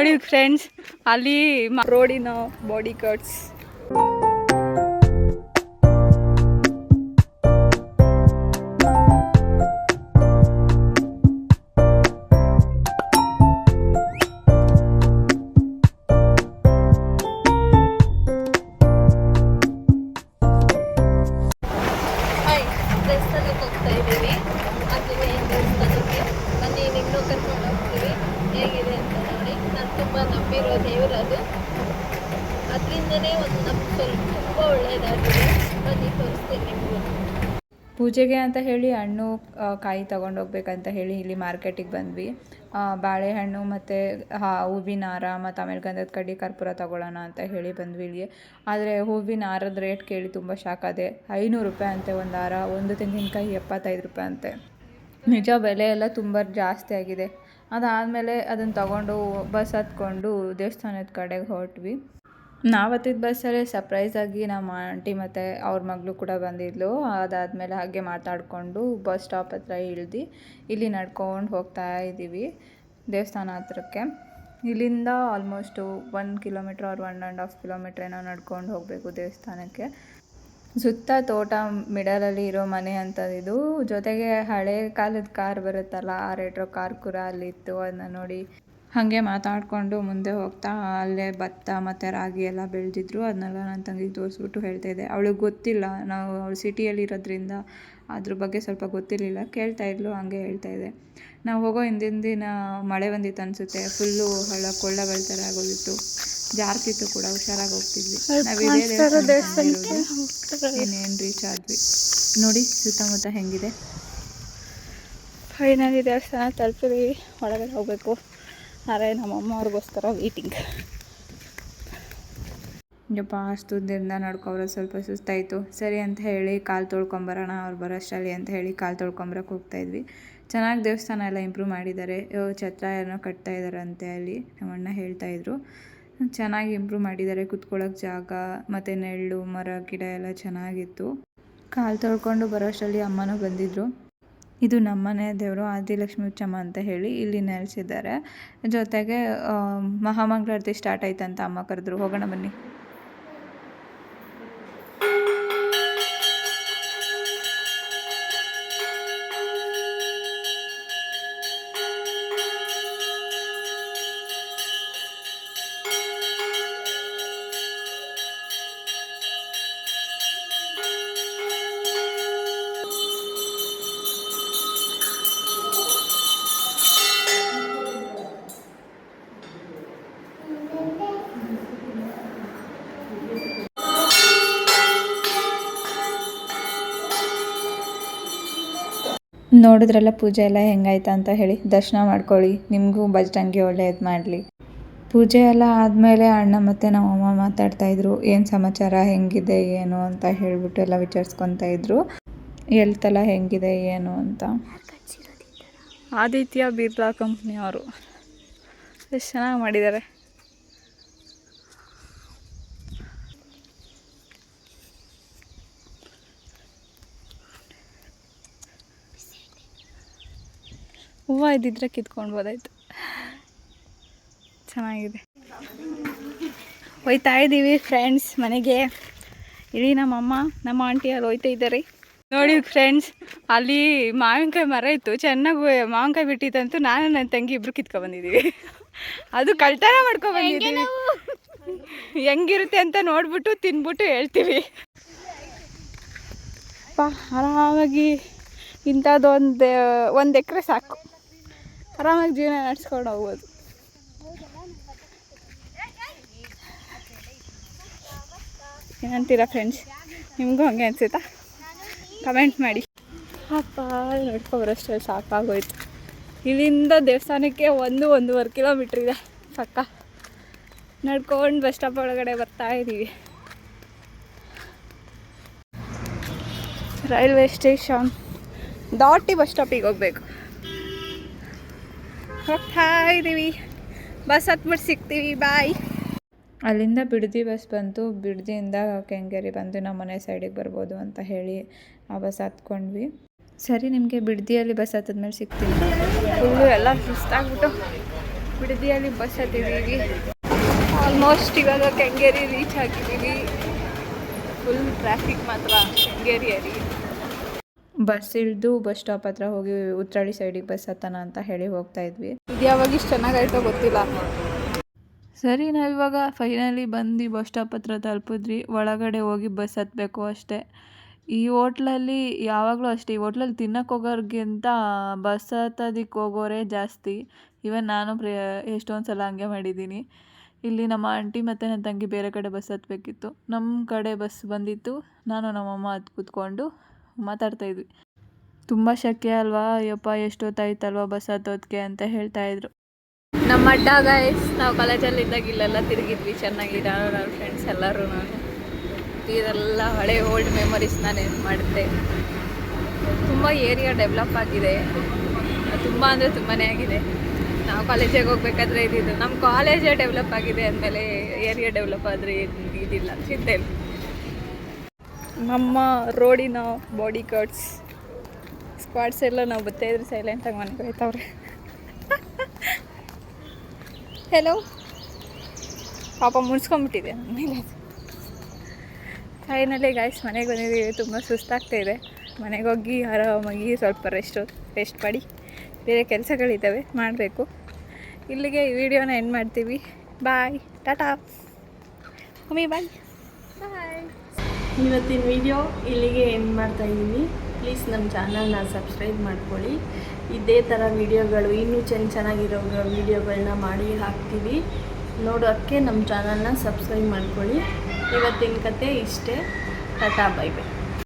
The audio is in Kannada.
ನೋಡಿ ಫ್ರೆಂಡ್ಸ್, ಅಲ್ಲಿ ರೋಡಿನ ಬಾಡಿ ಕಟ್ಸ್. ಹೇಗಿದೆ ಅಂತ ನೋಡಿ. ನಾನು ತುಂಬ ನಂಬಿರೋ ದೇವರು ಅದು, ಅದರಿಂದನೇ ಒಂದು ನಮ್ಗೆ ಸ್ವಲ್ಪ ತುಂಬ ಒಳ್ಳೆಯದಾಗಿದೆ. ಬನ್ನಿ ತೋರಿಸ್ತೀನಿ ನಿಮಗೂ. ಪೂಜೆಗೆ ಅಂತ ಹೇಳಿ ಹಣ್ಣು ಕಾಯಿ ತೊಗೊಂಡೋಗ್ಬೇಕಂತ ಹೇಳಿ ಇಲ್ಲಿ ಮಾರ್ಕೆಟಿಗೆ ಬಂದ್ವಿ. ಬಾಳೆಹಣ್ಣು ಮತ್ತು ಹೂವಿನ ಹಾರ ಮತ್ತು ಆಮೇಲೆ ಗಂಧದ ಕಡ್ಡಿ ಕರ್ಪೂರ ತೊಗೊಳ್ಳೋಣ ಅಂತ ಹೇಳಿ ಬಂದ್ವಿ ಇಲ್ಲಿ. ಆದರೆ ಹೂವಿನ ಹಾರದ ರೇಟ್ ಕೇಳಿ ತುಂಬ ಶಾಕ್ ಆದೆ. 500 ರೂಪಾಯಿ ಅಂತೆ ಒಂದು ಹಾರ, ಒಂದು ತೆಂಗಿನಕಾಯಿ 75 ರೂಪಾಯಿ ಅಂತೆ. ನಿಜ ಬೆಲೆ ಎಲ್ಲ ತುಂಬ ಜಾಸ್ತಿ ಆಗಿದೆ. ಅದಾದಮೇಲೆ ಅದನ್ನು ತಗೊಂಡು ಬಸ್ ಹತ್ಕೊಂಡು ದೇವಸ್ಥಾನದ ಕಡೆಗೆ ಹೊರಟ್ವಿ. ನಾವು ಹತ್ತಿದ ಬಸ್ಸಲ್ಲೇ ಸರ್ಪ್ರೈಸಾಗಿ ನಮ್ಮ ಆಂಟಿ ಮತ್ತು ಅವ್ರ ಮಗಳು ಕೂಡ ಬಂದಿದ್ಲು. ಅದಾದಮೇಲೆ ಹಾಗೆ ಮಾತಾಡಿಕೊಂಡು ಬಸ್ ಸ್ಟಾಪ್ ಹತ್ರ ಇಳ್ದು ಇಲ್ಲಿ ನಡ್ಕೊಂಡು ಹೋಗ್ತಾ ಇದ್ದೀವಿ ದೇವಸ್ಥಾನ ಹತ್ರಕ್ಕೆ. ಇಲ್ಲಿಂದ ಆಲ್ಮೋಸ್ಟು 1 ಕಿಲೋಮೀಟ್ರ್ ಆರ್ 1.5 ಕಿಲೋಮೀಟ್ರ್ ಏನೋ ನಡ್ಕೊಂಡು ಹೋಗಬೇಕು ದೇವಸ್ಥಾನಕ್ಕೆ. ಸುತ್ತ ತೋಟ, ಮಿಡಲಲ್ಲಿ ಇರೋ ಮನೆ ಅಂತದಿದು. ಜೊತೆಗೆ ಹಳೆ ಕಾಲದ ಕಾರ್ ಬರುತ್ತಲ್ಲ, ಆ ರೆಟ್ರೋ ಕಾರ್ ಕೂಡ ಅಲ್ಲಿತ್ತು. ಅದನ್ನ ನೋಡಿ ಹಾಗೆ ಮಾತಾಡಿಕೊಂಡು ಮುಂದೆ ಹೋಗ್ತಾ ಅಲ್ಲೇ ಭತ್ತ ಮತ್ತು ರಾಗಿ ಎಲ್ಲ ಬೆಳೆದಿದ್ರು. ಅದನ್ನೆಲ್ಲ ನನ್ನ ತಂಗಿಗೆ ತೋರಿಸ್ಬಿಟ್ಟು ಹೇಳ್ತಾಯಿದ್ದೆ. ಅವಳಿಗೆ ಗೊತ್ತಿಲ್ಲ, ಅವಳು ಸಿಟಿಯಲ್ಲಿ ಇರೋದ್ರಿಂದ ಅದ್ರ ಬಗ್ಗೆ ಸ್ವಲ್ಪ ಗೊತ್ತಿರಲಿಲ್ಲ. ಕೇಳ್ತಾಯಿದ್ಲು, ಹಾಗೆ ಹೇಳ್ತಾಯಿದ್ದೆ. ನಾವು ಹೋಗೋ ಹಿಂದಿನ ದಿನ ಮಳೆ ಬಂದಿತ್ತು ಅನಿಸುತ್ತೆ. ಫುಲ್ಲು ಕೊಳ್ಳಗಳ ಥರ ಆಗೋದಿತ್ತು, ಜಾರ್ತಿತ್ತು ಕೂಡ. ಹುಷಾರಾಗಿ ಹೋಗ್ತಿದ್ವಿ. ಇನ್ನೇನು ರೀಚ್ ಆದ್ವಿ ನೋಡಿ. ಸುತ್ತಮುತ್ತ ಹೆಂಗಿದೆ. ಫೈನಲಿ ದೇವಸ್ಥಾನ ತಲುಪಿದ್ವಿ. ಒಳಗಡೆ ಹೋಗಬೇಕು. ಆದರೆ ನಮ್ಮಮ್ಮ ಅವ್ರಿಗೋಸ್ಕರ ವೇಟಿಂಗ್. ಯಪ್ಪ, ಅಷ್ಟು ದಿನದಿಂದ ನಡ್ಕೊಬರೋದು ಸ್ವಲ್ಪ ಸುಸ್ತಾಯಿತು. ಸರಿ ಅಂತ ಹೇಳಿ ಕಾಲು ತೊಳ್ಕೊಂಬರೋಣ ಅವ್ರು ಬರೋಷ್ಟರಲ್ಲಿ ಅಂತ ಹೇಳಿ ಕಾಲು ತೊಳ್ಕೊಂಬರಕ್ಕೆ ಹೋಗ್ತಾಯಿದ್ವಿ. ಚೆನ್ನಾಗಿ ದೇವಸ್ಥಾನ ಎಲ್ಲ ಇಂಪ್ರೂವ್ ಮಾಡಿದ್ದಾರೆ. ಛತ್ರ ಏನೋ ಕಟ್ತಾ ಇದ್ದಾರಂತೆ ಅಲ್ಲಿ, ನಮ್ಮಣ್ಣ ಹೇಳ್ತಾಯಿದ್ರು. ಚೆನ್ನಾಗಿ ಇಂಪ್ರೂವ್ ಮಾಡಿದ್ದಾರೆ. ಕುತ್ಕೊಳ್ಳೋಕೆ ಜಾಗ ಮತ್ತು ನೆರಳು, ಮರ, ಗಿಡ ಎಲ್ಲ ಚೆನ್ನಾಗಿತ್ತು. ಕಾಲು ತೊಳ್ಕೊಂಡು ಬರೋಷ್ಟರಲ್ಲಿ ಅಮ್ಮನೂ ಬಂದಿದ್ದರು. ಇದು ನಮ್ಮನೆ ದೇವರು ಆದಿಲಕ್ಷ್ಮಿ ಉಚ್ಚಮ್ಮ ಅಂತ ಹೇಳಿ ಇಲ್ಲಿ ನೆಲೆಸಿದ್ದಾರೆ. ಜೊತೆಗೆ ಮಹಾಮಂಗಳಾರತಿ ಸ್ಟಾರ್ಟ್ ಆಯ್ತಂತ ಅಮ್ಮ ಕರೆದ್ರು. ಹೋಗೋಣ ಬನ್ನಿ. ನೋಡಿದ್ರಲ್ಲ ಪೂಜೆ ಎಲ್ಲ ಹೆಂಗಾಯ್ತು ಅಂತ ಹೇಳಿ. ದರ್ಶನ ಮಾಡ್ಕೊಳ್ಳಿ, ನಿಮಗೂ ಬಜರಂಗಿ ಒಳ್ಳೇದು ಮಾಡಲಿ. ಪೂಜೆ ಎಲ್ಲ ಆದಮೇಲೆ ಅಣ್ಣ ಮತ್ತು ನಮ್ಮಮ್ಮ ಮಾತಾಡ್ತಾಯಿದ್ರು. ಏನು ಸಮಾಚಾರ, ಹೆಂಗಿದೆ ಏನು ಅಂತ ಹೇಳಿಬಿಟ್ಟು ಎಲ್ಲ ವಿಚಾರಿಸ್ಕೊತಾ ಇದ್ರು. ಎಲ್ತೆಲ್ಲ ಹೆಂಗಿದೆ ಏನು ಅಂತ. ಆದಿತ್ಯ ಬಿರ್ಲಾ ಕಂಪ್ನಿಯವರು ಎಷ್ಟು ಚೆನ್ನಾಗಿ ಮಾಡಿದ್ದಾರೆ. ಹೂವು ಇದ್ದಿದ್ರೆ ಕಿತ್ಕೊಳ್ಬೋದಾಯ್ತು. ಚೆನ್ನಾಗಿದೆ. ಹೋಯ್ತಾ ಇದ್ದೀವಿ ಫ್ರೆಂಡ್ಸ್ ಮನೆಗೆ. ಇಲ್ಲಿ ನಮ್ಮಮ್ಮ ನಮ್ಮ ಆಂಟಿಯರು ಹೋಯ್ತಾ ಇದ್ದಾರೆ ನೋಡಿ ಫ್ರೆಂಡ್ಸ್. ಅಲ್ಲಿ ಮಾವಿನಕಾಯಿ ಮರ ಇತ್ತು, ಚೆನ್ನಾಗಿ ಮಾವಿನಕಾಯಿ ಬಿಟ್ಟಿತ್ತಂತೂ ನಾನು ನನ್ನ ತಂಗಿ ಇಬ್ರು ಕಿತ್ಕೊಬಂದಿದ್ದೀವಿ. ಅದು ಕಳ್ತನ ಮಾಡ್ಕೊಬಂದಿದ್ದೀವಿ. ಹೆಂಗಿರುತ್ತೆ ಅಂತ ನೋಡ್ಬಿಟ್ಟು ತಿನ್ಬಿಟ್ಟು ಹೇಳ್ತೀವಿ. ಆರಾಮಾಗಿ ಇಂಥದ್ದು ಒಂದು ಎಕರೆ ಸಾಕು, ಆರಾಮಾಗಿ ಜೀವನ ನಡೆಸ್ಕೊಂಡು ಹೋಗ್ಬೋದು. ಏನಂತೀರಾ ಫ್ರೆಂಡ್ಸ್? ನಿಮಗೂ ಹಂಗೆ ಅನಿಸುತ್ತಾ? ಕಮೆಂಟ್ ಮಾಡಿ. ಅಪ್ಪ ನಡ್ಕೊಬರೋಷ್ಟರಲ್ಲಿ ಸಾಕಾಗೋಯ್ತು. ಇಲ್ಲಿಂದ ದೇವಸ್ಥಾನಕ್ಕೆ 1-1.5 ಕಿಲೋಮೀಟ್ರ್ ಇದೆ ಪಕ್ಕ. ನಡ್ಕೊಂಡು ಬಸ್ ಸ್ಟಾಪ್ ಒಳಗಡೆ ಬರ್ತಾ ಇದ್ದೀವಿ. ರೈಲ್ವೆ ಸ್ಟೇಷನ್ ದಾಟಿ ಬಸ್ ಸ್ಟಾಪಿಗೆ ಹೋಗ್ಬೇಕು. ಹೋಗ್ತಾ ಇದ್ದೀವಿ. ಬಸ್ ಹತ್ಬಿಟ್ಟು ಸಿಗ್ತೀವಿ. ಬಾಯ್. ಅಲ್ಲಿಂದ ಬಿಡದಿ ಬಸ್ ಬಂತು. ಬಿಡದಿಯಿಂದ ಕೆಂಗೇರಿ ಬಂದು ನಮ್ಮ ಮನೆ ಸೈಡಿಗೆ ಬರ್ಬೋದು ಅಂತ ಹೇಳಿ ಆ ಬಸ್ ಹತ್ಕೊಂಡ್ವಿ. ಸರಿ, ನಿಮಗೆ ಬಿಡದಿಯಲ್ಲಿ ಬಸ್ ಹತ್ತಿದ್ಮೇಲೆ ಸಿಗ್ತೀನಿ. ಫುಲ್ಲು ಎಲ್ಲ ಸುಸ್ತಾಗ್ಬಿಟ್ಟು ಬಿಡದಿಯಲ್ಲಿ ಬಸ್ ಹತ್ತಿದ್ದೀವಿ. ಆಲ್ಮೋಸ್ಟ್ ಇವಾಗ ಕೆಂಗೇರಿ ರೀಚ್ ಆಗಿದ್ದೀವಿ. ಫುಲ್ ಟ್ರಾಫಿಕ್ ಮಾತ್ರ ಕೆಂಗೇರಿಯಲ್ಲಿ. ಬಸ್ ಇಳಿದು ಬಸ್ ಸ್ಟಾಪ್ ಹತ್ರ ಹೋಗಿ ಉತ್ರಳ್ಳಿ ಸೈಡಿಗೆ ಬಸ್ ಹತ್ತನ ಅಂತ ಹೇಳಿ ಹೋಗ್ತಾ ಇದ್ವಿ. ಇದು ಯಾವಾಗ ಇಷ್ಟು ಚೆನ್ನಾಗಾಯ್ತೋ ಗೊತ್ತಿಲ್ಲ. ಸರಿ, ನಾವಿವಾಗ ಫೈನಲಿ ಬಂದು ಬಸ್ ಸ್ಟಾಪ್ ಹತ್ರ ತಲುಪಿದ್ರಿ. ಒಳಗಡೆ ಹೋಗಿ ಬಸ್ ಹತ್ತಬೇಕು ಅಷ್ಟೇ. ಈ ಹೋಟ್ಲಲ್ಲಿ ಯಾವಾಗಲೂ ಅಷ್ಟೇ, ಈ ಹೋಟ್ಲಲ್ಲಿ ತಿನ್ನಕ್ಕೆ ಹೋಗೋರಿಗಿಂತ ಬಸ್ ಹತ್ತೋದಕ್ಕೆ ಹೋಗೋರೇ ಜಾಸ್ತಿ. ಇವನ್ ನಾನು ಎಷ್ಟೊಂದು ಸಲ ಹಂಗೆ ಮಾಡಿದ್ದೀನಿ. ಇಲ್ಲಿ ನಮ್ಮ ಆಂಟಿ ಮತ್ತು ನನ್ನ ತಂಗಿ ಬೇರೆ ಕಡೆ ಬಸ್ ಹತ್ತಬೇಕಿತ್ತು. ನಮ್ಮ ಕಡೆ ಬಸ್ ಬಂದಿತ್ತು. ನಾನು ನಮ್ಮಮ್ಮ ಹತ್ತು ಕೂತ್ಕೊಂಡು ಮಾತಾಡ್ತಾಯಿದ್ವಿ. ತುಂಬ ಶೆಕೆ ಅಲ್ವಾ, ಅಯ್ಯಪ್ಪ ಎಷ್ಟೊತ್ತಾಯ್ತಲ್ವ ಬಸ್ ಹತ್ತೋದಕ್ಕೆ ಅಂತ ಹೇಳ್ತಾಯಿದ್ರು. ನಮ್ಮ ಅಡ್ಡ ಗೈಸ್, ನಾವು ಕಾಲೇಜಲ್ಲಿ ಇದ್ದಾಗ ಇಲ್ಲೆಲ್ಲ ತಿರುಗಿದ್ವಿ ಚೆನ್ನಾಗಿ. ನಾನು ನನ್ನ ಫ್ರೆಂಡ್ಸ್ ಎಲ್ಲರೂ. ಇದೆಲ್ಲ ಹಳೆ ಓಲ್ಡ್ ಮೆಮೊರೀಸ್ ನಾನು ಏನು ಮಾಡಿದ್ದೆ. ತುಂಬ ಏರಿಯಾ ಡೆವಲಪ್ ಆಗಿದೆ, ತುಂಬ ಅಂದರೆ ತುಂಬಾ ಆಗಿದೆ. ನಾವು ಕಾಲೇಜಿಗೆ ಹೋಗ್ಬೇಕಾದ್ರೆ ಇದ್ದಿದ್ದು, ನಮ್ಮ ಕಾಲೇಜೇ ಡೆವಲಪ್ ಆಗಿದೆ ಅಂದಮೇಲೆ ಏರಿಯಾ ಡೆವಲಪ್ ಆದರೆ ಇದಿಲ್ಲ ಚಿಂತೆ ಇಲ್ಲ. ನಮ್ಮ ರೋಡಿನ ಬಾಡಿ ಗಾರ್ಡ್ಸ್ ಸ್ಕ್ವಾಡ್ಸ್ ಎಲ್ಲ ನಾವು ಬರ್ತಾಯಿದ್ರೆ ಸೈಲೆಂಟಾಗಿ ಮನೆಗೆ ಹೋಯ್ತವ್ರೆ. ಹೆಲೋ ಪಾಪ ಮುನ್ಸ್ಕೊಂಡ್ಬಿಟ್ಟಿದೆ ನನ್ನ ಮೇಲೆ. ಫೈನಲಿ ಗಾಯ್ಸ್ ಮನೆಗೆ ಬಂದಿದ್ದೀವಿ. ತುಂಬ ಸುಸ್ತಾಗ್ತಾಯಿದೆ. ಮನೆಗೆ ಹೋಗಿ ಆರಾಮಾಗಿ ಸ್ವಲ್ಪ ರೆಸ್ಟ್ ಮಾಡಿ ಬೇರೆ ಕೆಲಸಗಳಿದ್ದಾವೆ ಮಾಡಬೇಕು. ಇಲ್ಲಿಗೆ ಈ ವಿಡಿಯೋನ ಎಂಡ್ ಮಾಡ್ತೀವಿ. ಬಾಯ್, ಟಾಟಾ ಮಮ್ಮಿ, ಬಾಯ್ ಬಾಯ್. ಇವತ್ತಿನ ವಿಡಿಯೋ ಇಲ್ಲಿಗೆ ಎಂಡ್ ಮಾಡ್ತಾಯಿದ್ದೀನಿ. ಪ್ಲೀಸ್ ನಮ್ಮ ಚಾನಲ್ನ ಸಬ್ಸ್ಕ್ರೈಬ್ ಮಾಡ್ಕೊಳ್ಳಿ. ಇದೇ ಥರ ವಿಡಿಯೋಗಳು ಇನ್ನೂ ಚೆನ್ನಾಗಿರೋ ವಿಡಿಯೋಗಳನ್ನ ಮಾಡಿ ಹಾಕ್ತೀವಿ. ನೋಡೋಕ್ಕೆ ನಮ್ಮ ಚಾನಲ್ನ ಸಬ್ಸ್ಕ್ರೈಬ್ ಮಾಡ್ಕೊಳ್ಳಿ. ಇವತ್ತಿನ ಕತೆ ಇಷ್ಟೇ. Tata, bye bye.